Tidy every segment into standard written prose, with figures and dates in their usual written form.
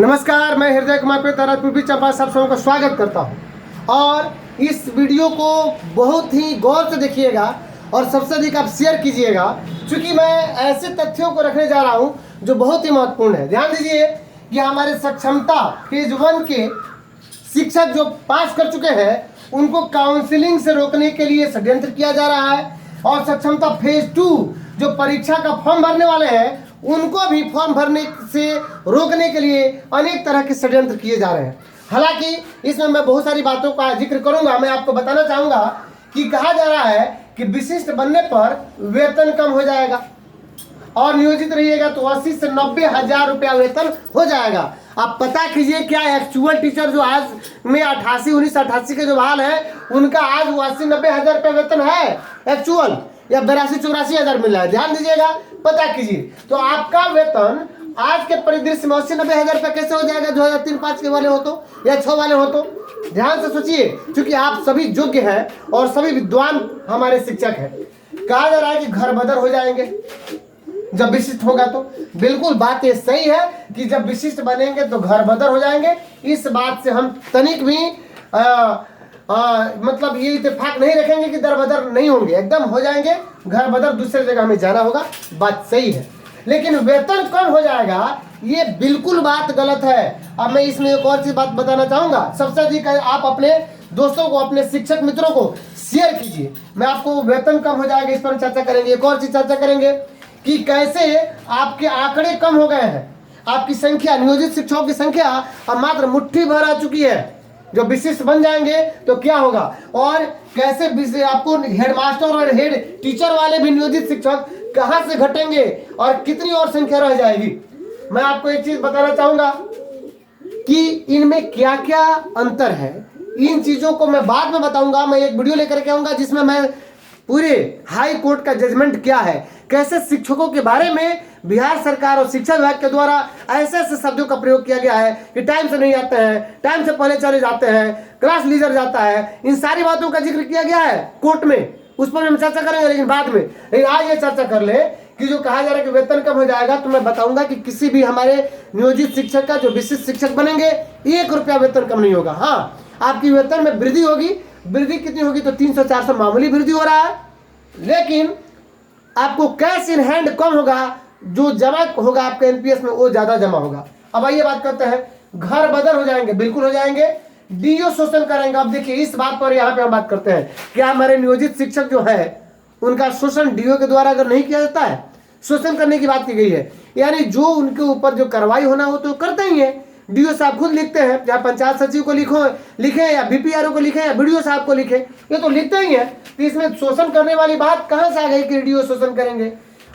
नमस्कार, मैं हृदय कुमार पे चंपा सब सबका स्वागत करता हूं। और इस वीडियो को बहुत ही गौर से देखिएगा और सबसे अधिक आप शेयर कीजिएगा, क्योंकि मैं ऐसे तथ्यों को रखने जा रहा हूं जो बहुत ही महत्वपूर्ण है। ध्यान दीजिए कि हमारे सक्षमता फेज 1 के शिक्षक जो पास कर चुके हैं उनको काउंसलिंग से रोकने के लिए षड्यंत्र किया जा रहा है, और सक्षमता फेज 2 जो परीक्षा का फॉर्म भरने वाले हैं उनको भी फॉर्म भरने से रोकने के लिए अनेक तरह के षड्यंत्र किए जा रहे हैं। हालांकि इसमें मैं बहुत सारी बातों का जिक्र करूंगा। मैं आपको बताना चाहूंगा कि कहा जा रहा है कि विशिष्ट बनने पर वेतन कम हो जाएगा और नियोजित रहिएगा तो 80 से 90 हजार रुपया वेतन हो जाएगा। आप पता कीजिए क्या एक्चुअल टीचर जो आज में 1988 के जो बहाल है उनका आज 80-90 हजार रुपया वेतन है एक्चुअल, या 82-84 हजार मिल रहा है। ध्यान दीजिएगा, पता कीजिए। तो आपका वेतन आज के परिदृश्य में 80-90 हजार रुपया कैसे हो जाएगा 2003-5 के वाले हो तो, या 6 वाले हो तो? ध्यान से सोचिए, क्योंकि आप सभी योग्य हैं और सभी विद्वान हमारे शिक्षक हैं। कहा जा रहा है कि घर बदर हो जाएंगे जब विशिष्ट होगा तो। बिल्कुल बात ये सही है कि जब विशिष्ट बनेंगे तो घर बदर हो जाएंगे। इस बात से हम तनिक भी मतलब ये इत्तेफाक नहीं रखेंगे कि दर बदर नहीं होंगे, एकदम हो जाएंगे। घर बदर दूसरे जगह हमें जाना होगा, बात सही है। लेकिन वेतन कम हो जाएगा, ये बिल्कुल बात गलत है। अब मैं इसमें एक और चीज बात बताना चाहूंगा। सबसे अधिक आप अपने दोस्तों को, अपने शिक्षक मित्रों को शेयर कीजिए। मैं आपको वेतन कम हो जाएगा इस पर चर्चा करेंगे। एक और चीज चर्चा करेंगे कि कैसे आपके आंकड़े कम हो गए हैं। आपकी संख्या, नियोजित शिक्षकों की संख्या अब मात्र मुट्ठी भर आ चुकी है। जो विशिष्ट बन जाएंगे तो क्या होगा, और कैसे आपको हेडमास्टर और हेड टीचर वाले भी नियोजित शिक्षक कहां से घटेंगे और कितनी और संख्या रह जाएगी। मैं आपको एक चीज बताना चाहूंगा कि इनमें क्या क्या अंतर है। इन चीजों को मैं बाद में बताऊंगा। मैं एक वीडियो लेकर के आऊंगा जिसमें मैं पूरे हाई कोर्ट का जजमेंट क्या है, कैसे शिक्षकों के बारे में बिहार सरकार और शिक्षा विभाग के द्वारा ऐसे ऐसे शब्दों का प्रयोग किया गया है कि टाइम से नहीं आते हैं, टाइम से पहले चले जाते हैं, क्लास लीजर जाता है। इन सारी बातों का जिक्र किया गया है कोर्ट में, उस पर हम चर्चा करेंगे लेकिन बाद में। लेकिन आज ये चर्चा कर ले कि जो कहा जा रहा है कि वेतन कम हो जाएगा, तो मैं बताऊंगा कि किसी भी हमारे नियोजित शिक्षक का जो विशिष्ट शिक्षक बनेंगे 1 रुपया वेतन कम नहीं होगा। हाँ, आपकी वेतन में वृद्धि होगी। वृद्धि कितनी होगी तो 300-400 मामूली वृद्धि हो रहा है, लेकिन आपको कैश इन हैंड कम होगा। जो जमा होगा आपके एनपीएस में वो ज्यादा जमा होगा। अब आइए बात करते हैं, घर बदल हो जाएंगे, बिल्कुल हो जाएंगे। डीओ शोषण करेंगे। अब देखिए इस बात पर यहाँ पे हम बात करते हैं, क्या हमारे नियोजित शिक्षक जो है उनका शोषण डीओ के द्वारा अगर नहीं किया जाता है, शोषण करने की बात की गई है, यानी जो उनके ऊपर जो कार्रवाई होना हो तो करते ही है। डीओ साहब खुद लिखते हैं, चाहे पंचायत सचिव को लिखे या बीपीआरओ को लिखे या बीडीओ साहब को लिखे, ये तो लिखते ही है। तो इसमें शोषण करने वाली बात कहां से आ गई कि डीओ शोषण करेंगे?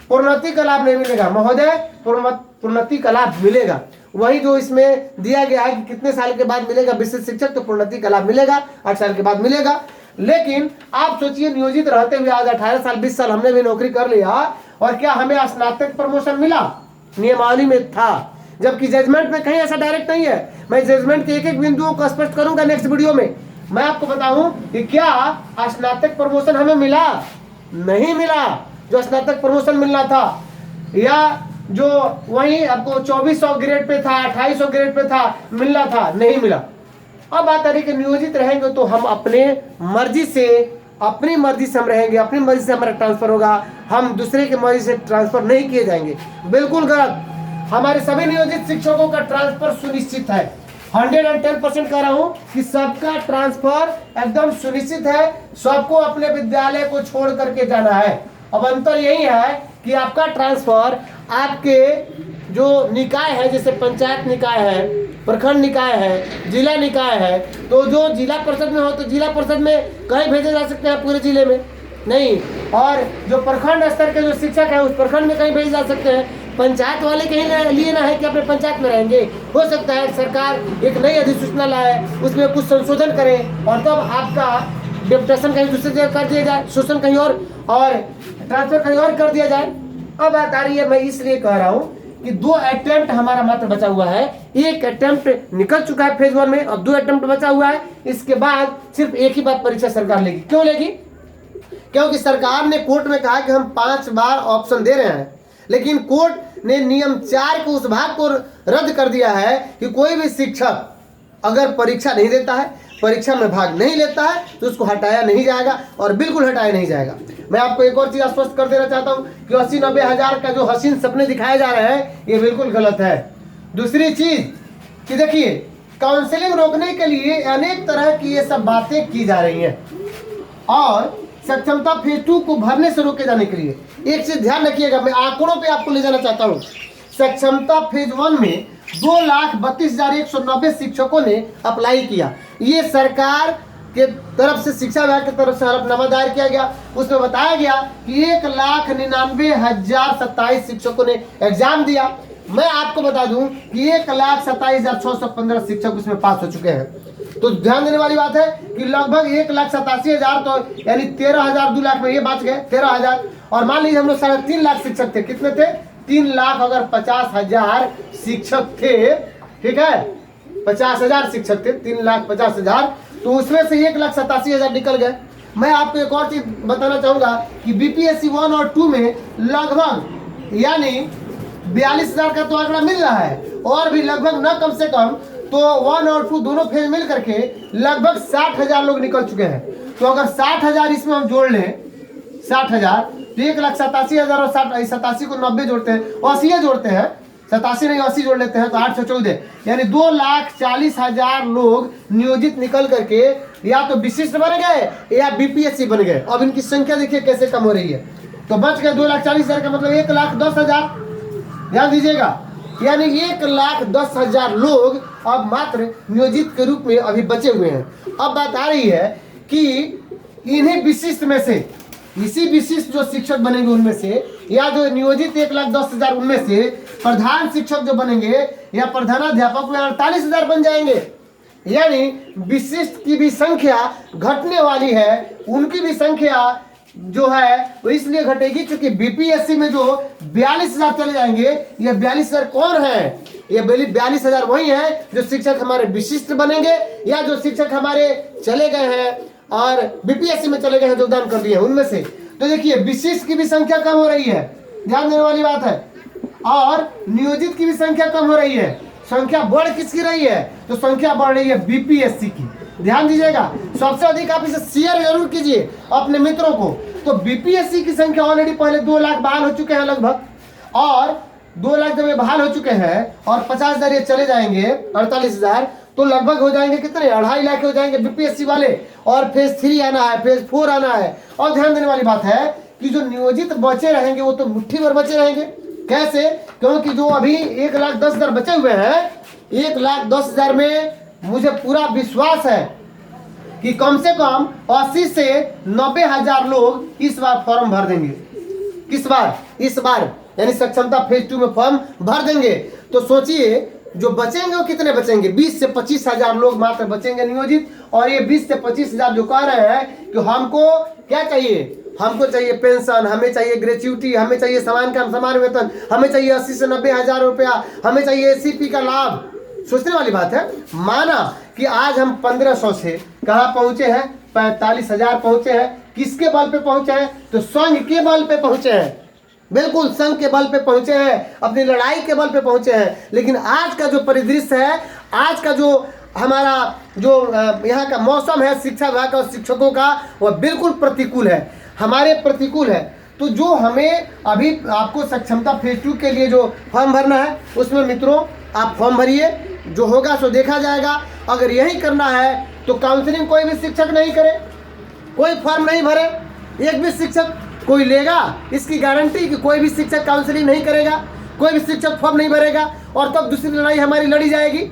प्रोन्नति का लाभ नहीं मिलेगा महोदय, प्रोन्नति का लाभ मिलेगा। वही जो इसमें दिया गया है कि कितने साल के बाद मिलेगा विशिष्ट शिक्षक, तो प्रोन्नति का लाभ मिलेगा 8 साल के बाद मिलेगा। लेकिन आप सोचिए, नियोजित रहते हुए आज 18 साल 20 साल हमने भी नौकरी कर लिया, और क्या हमें स्नातक प्रमोशन मिला? नियमावली में था, जबकि जजमेंट में कहीं ऐसा डायरेक्ट नहीं है। मैं जजमेंट के एक एक बिंदुओं को स्पष्ट करूंगा नेक्स्ट वीडियो में। मैं आपको बताऊं कि क्या स्नातक प्रमोशन हमें मिला? नहीं मिला। जो स्नातक प्रमोशन मिलना था, या जो वही आपको 2400 ग्रेड पे था, 2800 ग्रेड पे था, मिलना था, नहीं मिला। अब बात आ रही कि नियोजित रहेंगे तो हम अपनी मर्जी से हम रहेंगे, अपनी मर्जी से हमारा ट्रांसफर होगा, हम दूसरे की मर्जी से ट्रांसफर नहीं किए जाएंगे। बिल्कुल गलत। हमारे सभी नियोजित शिक्षकों का ट्रांसफर सुनिश्चित है। 110% कह रहा हूं कि सबका ट्रांसफर एकदम सुनिश्चित है। सबको अपने विद्यालय को छोड़ करके जाना है। अब अंतर यही है कि आपका ट्रांसफर आपके जो निकाय है, जैसे पंचायत निकाय है, प्रखंड निकाय है, जिला निकाय है, तो जो जिला परिषद में हो तो जिला परिषद में कहीं भेजे जा सकते हैं, पूरे जिले में नहीं। और जो प्रखंड स्तर के जो शिक्षक है उस प्रखंड में कहीं भेजे जा सकते हैं। पंचायत वाले कहीं लिए ना है कि अपने पंचायत में रहेंगे। हो सकता है सरकार एक नई अधिसूचना लाए, उसमें कुछ संशोधन करे और तब आपका डिप्टेशन कहीं दूसरी जगह कर दिया जाए, शोषण कहीं और ट्रांसफर कहीं और कर दिया जाए। अब बात आ रही है, मैं इसलिए कह रहा हूँ कि 2 अटेम्प्ट हमारा मात्र बचा हुआ है। 1 अटेम्प्ट निकल चुका है फेज 1 में, अब 2 अटेम्प्ट बचा हुआ है। इसके बाद सिर्फ एक ही बार परीक्षा सरकार लेगी। क्यों लेगी? क्योंकि सरकार ने कोर्ट में कहा कि हम 5 बार ऑप्शन दे रहे हैं, लेकिन कोर्ट ने नियम 4 के उस भाग को रद्द कर दिया है कि कोई भी शिक्षक अगर परीक्षा नहीं देता है, परीक्षा में भाग नहीं लेता है, तो उसको हटाया नहीं जाएगा और बिल्कुल हटाया नहीं जाएगा। मैं आपको एक और चीज स्पष्ट कर देना चाहता हूं कि 80-90 हजार का जो हसीन सपने दिखाए जा रहे हैं, ये बिल्कुल गलत है। दूसरी चीज कि देखिए, काउंसलिंग रोकने के लिए अनेक तरह की ये सब बातें की जा रही हैं और सक्षमता फेज 2 को भरने से रोके जाने के लिए एक चीज ध्यान रखिएगा, मैं आंकड़ों पे आपको ले जाना चाहता हूं। सक्षमता फेज 1 में 2,32,190 शिक्षकों ने अप्लाई किया। ये सरकार के तरफ से, शिक्षा विभाग की तरफ से हलफनामा दायर किया गया। उसमें बताया गया कि 1,99,027 शिक्षकों ने एग्जाम दिया। मैं आपको बता दूं कि 1,27,615 शिक्षक उसमें पास हो चुके हैं। तो ध्यान देने वाली बात है कि लगभग 1,87,000, तो यानी 13,000, 2 लाख में ये बच गए 13,000। और मान लीजिए हम लोग 3.5 लाख शिक्षक थे। कितने थे? 3 लाख अगर 50,000 शिक्षक थे, ठीक है, 50,000 शिक्षक थे, 3,50,000, तो उसमें से 1,87,000 निकल गए। मैं आपको एक और चीज बताना चाहूंगा कि बीपीएससी 1 और 2 में लगभग यानी 42,000 का तो आंकड़ा मिल रहा है, और भी लगभग न कम से कम तो 1 और 2 दोनों फेज मिल करके लगभग 60,000 लोग निकल चुके हैं। तो अगर 60,000 इसमें हम जोड़ लें, 60,000 तो 1,87,000 और 87 को 90 जोड़ते हैं, 80 जोड़ते हैं, 87 नहीं 80 जोड़ लेते हैं, तो 814, यानी 2,40,000 लोग नियोजित निकल करके या तो विशिष्ट बन गए या बीपीएससी बन गए। अब इनकी संख्या देखिए कैसे कम हो रही है। तो बच गए 2,40,000 का मतलब 1,10,000। ध्यान दीजिएगा, यानी 1,10,000 लोग अब मात्र नियोजित के रूप में अभी बचे हुए हैं। अब बात आ रही है कि इन्हीं विशिष्ट में से, इसी विशिष्ट जो शिक्षक बनेंगे उनमें से, या जो नियोजित 1,10,000 उनमें से प्रधान शिक्षक जो बनेंगे या प्रधानाध्यापक में 48,000 बन जाएंगे। यानी विशिष्ट की भी संख्या घटने वाली है, उनकी भी संख्या जो है वो इसलिए घटेगी क्योंकि बीपीएससी में जो 42,000 चले जाएंगे, ये 42,000 कौन है? ये 42,000 वही है जो शिक्षक हमारे विशिष्ट बनेंगे या जो शिक्षक हमारे चले गए हैं और बीपीएससी में चले गए हैं, योगदान कर दिए उनमें से। तो देखिए, विशिष्ट की भी संख्या कम हो रही है, ध्यान देने वाली बात है, और नियोजित की भी संख्या कम हो रही है। संख्या बढ़ किसकी रही है? तो संख्या बढ़ रही है बीपीएससी की। ध्यान दीजिएगा, सबसे अधिक आप इसे शेयर जरूर कीजिए अपने मित्रों को। तो बीपीएससी की संख्या ऑलरेडी पहले 2 लाख बहाल हो चुके हैं लगभग, और 2 लाख जब ये बहाल हो चुके हैं और 50,000 ये चले जाएंगे, 48,000, तो लगभग हो जाएंगे कितने? 2.5 लाख हो जाएंगे बीपीएससी वाले। और फेज 3 आना है, फेज 4 आना है। और ध्यान देने वाली बात है कि जो नियोजित बचे रहेंगे वो तो मुट्ठी भर बचे रहेंगे। कैसे? क्योंकि जो अभी 1,10,000 बचे हुए हैं, 1,10,000 में मुझे पूरा विश्वास है कि कम से कम 80 से 90,000 लोग इस बार फॉर्म भर देंगे। किस बार? इस बार, यानी सक्षमता फेज 2 में फॉर्म भर देंगे। तो सोचिए, जो बचेंगे वो कितने बचेंगे? 20 से 25,000 लोग मात्र बचेंगे नियोजित। और ये 20 से 25,000 जो कह रहे हैं कि हमको क्या चाहिए? हमको चाहिए पेंशन, हमें चाहिए ग्रेच्युटी, हमें चाहिए समान काम समान वेतन, हमें चाहिए 80 से 90,000 रुपया, हमें चाहिए एसीपी का लाभ। सोचने वाली बात है। माना कि आज हम 1,500 से कहाँ पहुंचे हैं? 45,000 पहुंचे हैं। किसके बल पे पहुंचे हैं? तो संघ के बल पे पहुंचे हैं। बिल्कुल संघ के बल पे पहुंचे हैं, अपनी लड़ाई के बल पे पहुंचे हैं। लेकिन आज का जो परिदृश्य है, आज का जो हमारा जो यहाँ का मौसम है शिक्षा विभाग का और शिक्षकों का, वह बिल्कुल प्रतिकूल है, हमारे प्रतिकूल है। तो जो हमें अभी आपको सक्षमता फेज 2 के लिए जो फॉर्म भरना है, उसमें मित्रों आप फॉर्म भरिए, जो होगा सो देखा जाएगा। अगर यही करना है तो काउंसलिंग कोई भी शिक्षक नहीं करे, कोई फॉर्म नहीं भरे, एक भी शिक्षक कोई लेगा इसकी गारंटी कि कोई भी शिक्षक काउंसलिंग नहीं करेगा, कोई भी शिक्षक फॉर्म नहीं भरेगा, और तब दूसरी लड़ाई हमारी लड़ी जाएगी।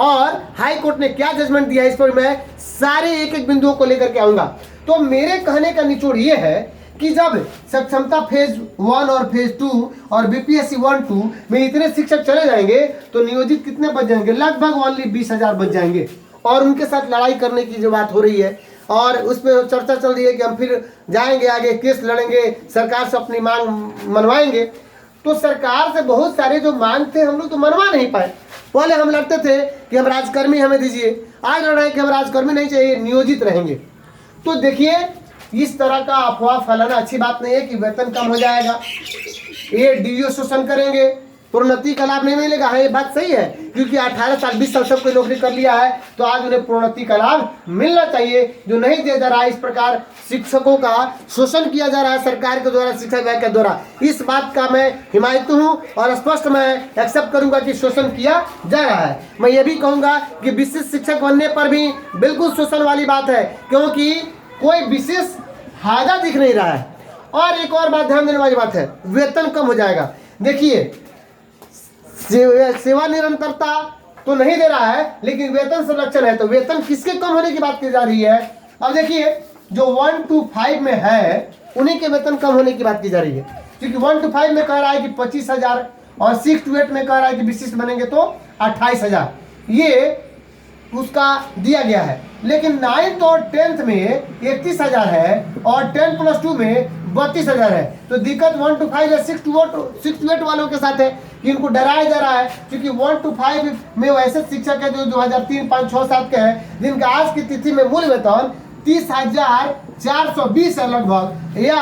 और हाई कोर्ट ने क्या जजमेंट दिया इस पर मैं सारे एक एक बिंदुओं को लेकर के आऊंगा। तो मेरे कहने का निचोड़ ये है कि जब सक्षमता फेज 1 और फेज 2 और बीपीएससी 1-2 में इतने शिक्षक चले जाएंगे तो नियोजित कितने बच जाएंगे? लगभग ओनली 20,000 बच जाएंगे। और उनके साथ लड़ाई करने की जो बात हो रही है और उस पर चर्चा चल रही है कि हम फिर जाएंगे आगे, केस लड़ेंगे, सरकार से अपनी मांग मनवाएंगे। तो सरकार से बहुत सारे जो मांग थे हम लोग तो मनवा नहीं पाए। पहले हम लड़ते थे कि हम राजकर्मी हमें दीजिए, आज लड़ रहे हैं कि हम राजकर्मी नहीं चाहिए, नियोजित रहेंगे। तो देखिए, इस तरह का अफवाह फैलाना अच्छी बात नहीं है कि वेतन कम हो जाएगा, ये डीओ शोषण करेंगे, प्रोन्नति का लाभ नहीं मिलेगा। हाँ, ये बात सही है, क्योंकि 18 साल 20 साल सब कोई नौकरी कर लिया है तो आज उन्हें प्रोन्नति का लाभ मिलना चाहिए, जो नहीं दिया जा रहा है। इस प्रकार शिक्षकों का शोषण किया जा रहा है सरकार के द्वारा, शिक्षा विभाग के द्वारा। इस बात का मैं हिमायती हूँ और स्पष्ट मैं एक्सेप्ट करूंगा कि शोषण किया जा रहा है। मैं ये भी कहूँगा कि विशिष्ट शिक्षक बनने पर भी बिल्कुल शोषण वाली बात है, क्योंकि कोई विशेष फायदा दिख नहीं रहा है। और एक और बात ध्यान देने वाली बात है, वेतन कम हो जाएगा। देखिए, सेवा निरंतरता तो नहीं दे रहा है, लेकिन वेतन संरक्षण है। तो वेतन किसके कम होने की बात की जा रही है? अब देखिए, जो 1 to 5 में है उन्हीं के वेतन कम होने की बात की जा रही है, क्योंकि 1 to 5 में कह रहा है कि 25,000 और 6 to 8 में कह रहा है कि विशिष्ट बनेंगे तो 28,000, ये उसका दिया गया है। लेकिन 9th और 10th में 31,000 है और 10+2 में 32,000 है। तो दिक्कत 1 to 5 या 6 to 8 वालों के साथ है, इनको डराया जा रहा है, क्योंकि 1 to 5 में वैसे शिक्षक है जो 2003, 5, 6, 7 के हैं, जिनका आज की तिथि में मूल वेतन 30,420 है लगभग, या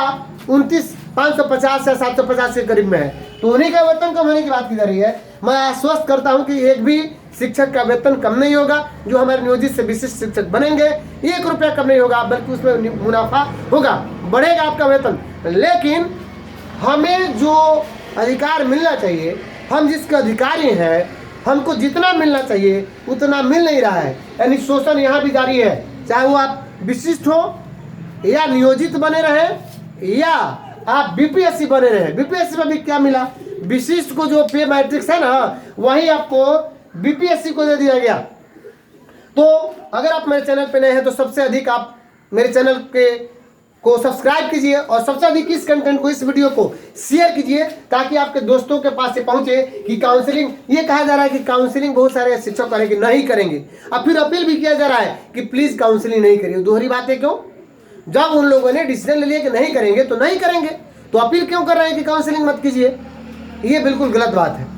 29,550 या 750 के करीब में है। तो उन्हीं का वेतन कम होने की बात की जा रही है। मैं आश्वस्त करता हूं कि एक भी शिक्षक का वेतन कम नहीं होगा। जो हमारे नियोजित से विशिष्ट शिक्षक बनेंगे 1 रुपया कम नहीं होगा, बल्कि उसमें मुनाफा होगा, बढ़ेगा आपका वेतन। लेकिन हमें जो अधिकार मिलना चाहिए, हम जिसके अधिकारी हैं, हमको जितना मिलना चाहिए उतना मिल नहीं रहा है। यानी शोषण यहाँ भी जारी है, चाहे वो आप विशिष्ट हो या नियोजित बने रहे या आप बीपीएससी बने रहे। बीपीएससी में भी क्या मिला? विशिष्ट को जो पे मैट्रिक्स है ना, वही आपको बीपीएससी को दे दिया गया। तो अगर आप मेरे चैनल पे नए हैं तो सबसे अधिक आप मेरे चैनल को सब्सक्राइब कीजिए और सबसे अधिक इस कंटेंट को, इस वीडियो को शेयर कीजिए, ताकि आपके दोस्तों के पास से पहुंचे कि काउंसलिंग, ये कहा जा रहा है कि काउंसलिंग बहुत सारे शिक्षक करेंगे, नहीं करेंगे। अब फिर अपील भी किया जा रहा है कि प्लीज काउंसलिंग नहीं करिए। दोहरी बातें क्यों? जब उन लोगों ने डिसीजन ले लिया कि नहीं करेंगे तो नहीं करेंगे, तो अपील क्यों कर रहे हैं कि काउंसलिंग मत कीजिए? ये बिल्कुल गलत बात है।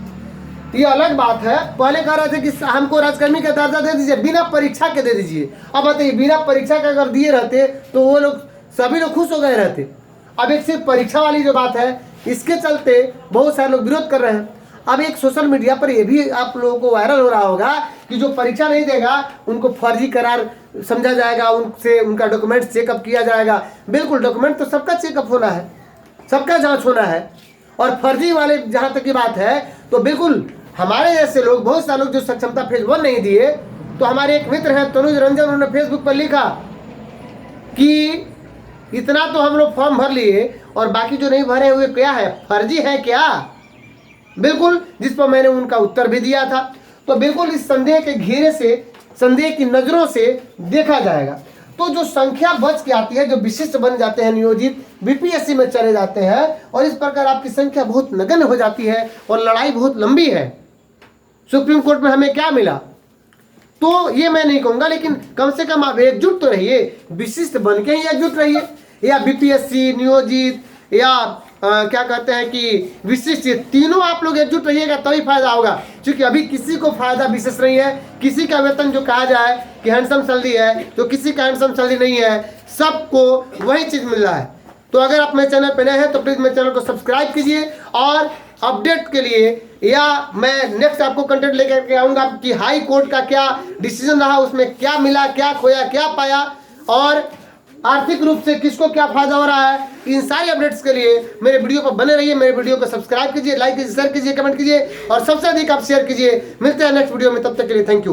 ये अलग बात है। पहले कह रहे थे कि हमको राजकर्मी का दर्जा दे दीजिए, बिना परीक्षा के दे दीजिए। अब बताइए, बिना परीक्षा के अगर दिए रहते तो वो लोग सभी लोग खुश हो गए रहते। अब एक सिर्फ परीक्षा वाली जो बात है, इसके चलते बहुत सारे लोग विरोध कर रहे हैं। अब एक सोशल मीडिया पर ये भी आप लोगों को वायरल हो रहा होगा कि जो परीक्षा नहीं देगा उनको फर्जी करार समझा जाएगा, उनसे उनका डॉक्यूमेंट चेकअप किया जाएगा। बिल्कुल, डॉक्यूमेंट तो सबका चेकअप होना है, सबका जांच होना है। और फर्जी वाले जहाँ तक की बात है तो बिल्कुल हमारे जैसे लोग, बहुत सारे लोग जो सक्षमता फेज 1 नहीं दिए, तो हमारे एक मित्र हैं तनुज रंजन, उन्होंने फेसबुक पर लिखा कि इतना तो हम लोग फॉर्म भर लिए और बाकी जो नहीं भरे हुए क्या है, फर्जी है क्या? बिल्कुल, जिस पर मैंने उनका उत्तर भी दिया था। तो बिल्कुल इस संदेह के घेरे से, संदेह की नजरों से देखा जाएगा तो जो संख्या बच के आती है, जो विशिष्ट बन जाते हैं, नियोजित बीपीएससी में चले जाते हैं, और इस प्रकार आपकी संख्या बहुत नगण्य हो जाती है और लड़ाई बहुत लंबी है। सुप्रीम कोर्ट में हमें क्या मिला? तो ये मैं नहीं कहूंगा, लेकिन कम से कम आप एकजुट तो रहिए, विशिष्ट बन के ही एकजुट रहिए, या बीपीएससी, नियोजित, या क्या कहते हैं कि विशिष्ट, तीनों आप लोग एकजुट रहिएगा तभी फायदा होगा। क्योंकि अभी किसी को फायदा विशेष नहीं है। किसी का वेतन जो कहा जाए कि हैंडसम सैलरी है, तो किसी का हैंडसम सैलरी नहीं है, सबको वही चीज़ मिल रहा है। तो अगर आप मेरे चैनल पर नए हैं तो प्लीज़ मेरे चैनल को सब्सक्राइब कीजिए, और अपडेट के लिए या मैं नेक्स्ट आपको कंटेंट लेकर के आऊँगा कि हाई कोर्ट का क्या डिसीजन रहा, उसमें क्या मिला, क्या खोया, क्या पाया, और आर्थिक रूप से किसको क्या फायदा हो रहा है। इन सारी अपडेट्स के लिए मेरे वीडियो पर बने रहिए। मेरे वीडियो को सब्सक्राइब कीजिए, लाइक कीजिए, शेयर कीजिए, कमेंट कीजिए और सबसे अधिक आप शेयर कीजिए। मिलते हैं नेक्स्ट वीडियो में, तब तक के लिए थैंक यू।